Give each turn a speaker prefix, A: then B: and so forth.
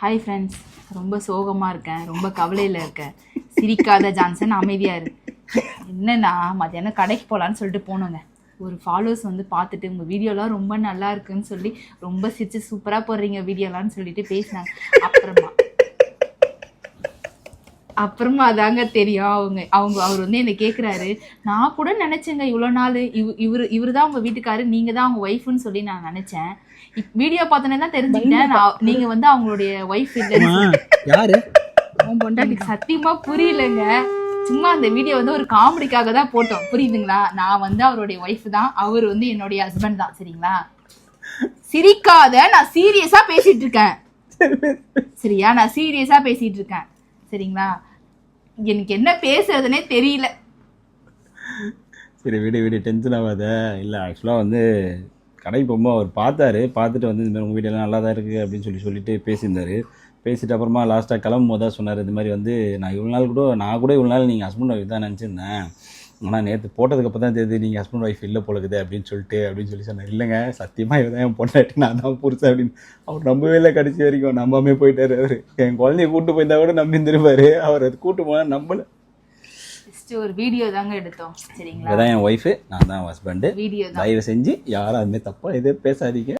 A: Hi friends, ரொம்ப சோகமாக இருக்கேன், ரொம்ப கவலையில் இருக்கேன். சிரிக்காத ஜான்சன், அமைதியாக இரு. என்னன்னா மத்தியானம் கடைக்கு போகலான்னு சொல்லிட்டு போனோங்க. ஒரு ஃபாலோவர்ஸ் வந்து பார்த்துட்டு உங்கள் வீடியோலாம் ரொம்ப நல்லா இருக்குன்னு சொல்லி ரொம்ப சிரிச்சு சூப்பராக போடுறீங்க வீடியோலான்னு சொல்லிட்டு பேசினாங்க. அப்புறமா தாங்க தெரியும் அவர் வந்து என்னை கேட்குறாரு. நான் கூட நினச்சேங்க இவ்வளோ நாள் இவரு தான் உங்கள் வீட்டுக்காரு, நீங்கள் தான் அவங்க ஒய்ஃப்னு சொல்லி நான் நினச்சேன். வீடியோ பார்த்தோன்னே தான் தெரிஞ்சுக்கிட்டேன் நீங்க வந்து அவங்களுடைய ஒய்ஃப் இல்லைன்னு. சத்தியமா புரியலங்க. சும்மா அந்த வீடியோ வந்து ஒரு காமெடிக்காக தான் போட்டோம், புரியுதுங்களா? நான் வந்து அவருடைய ஒய்ஃப் தான், அவர் வந்து என்னுடைய ஹஸ்பண்ட் தான், சரிங்களா? சிரிக்காத, நான் சீரியஸா பேசிட்டு இருக்கேன், சரியா? நான் சீரியஸா பேசிட்டு இருக்கேன், சரிங்களா? எனக்கு என்ன பேசுறதுனே தெரியல.
B: சரி விடு டென்ஷன் ஆகாத. இல்லை ஆக்சுவலாக வந்து கடைக்கு போகும்போது அவர் பார்த்துட்டு வந்து இந்த மாதிரி உங்கள் வீடியோலாம் நல்லா தான் இருக்குது அப்படின்னு சொல்லிட்டு பேசியிருந்தார். பேசிட்டு அப்புறமா லாஸ்ட்டாக கிளம்பும் போது தான் சொன்னார், இந்த மாதிரி வந்து நான் கூட இவ்வளோ நாள் நீங்கள் ஹஸ்பண்ட் ஒய்ஃப் தான் நினச்சிருந்தேன், ஆனால் நேற்று போட்டதுக்கப்புறம் தான் தெரியுது நீங்கள் ஹஸ்பண்ட் ஒய்ஃப் இல்லை போலக்குது அப்படின்னு சொல்லி சொன்னார். இல்லைங்க, சத்தியமாக இவன் தான் என் பொண்டாட்டி, நான் தான் புரிச்சேன் அப்படின்னு. அவர் நம்பவே இல்லை, கடைசி வரைக்கும் நம்பாமே போயிட்டார். அவர் என் குழந்தைய கூப்பிட்டு போயிருந்தா கூட நம்பி இருந்திருப்பாரு, அவர் அது கூப்பிட்டு போனால் நம்பலை.
A: ஒரு வீடியோ தாங்க எடுத்தோம், சரிங்களா?
B: இதான் என் ஒய்ஃபு, நான் தான் ஹஸ்பண்டு. தயவு செஞ்சு யாரும் அதுமாதிரி தப்பாக எதுவும் பேசாதீங்க.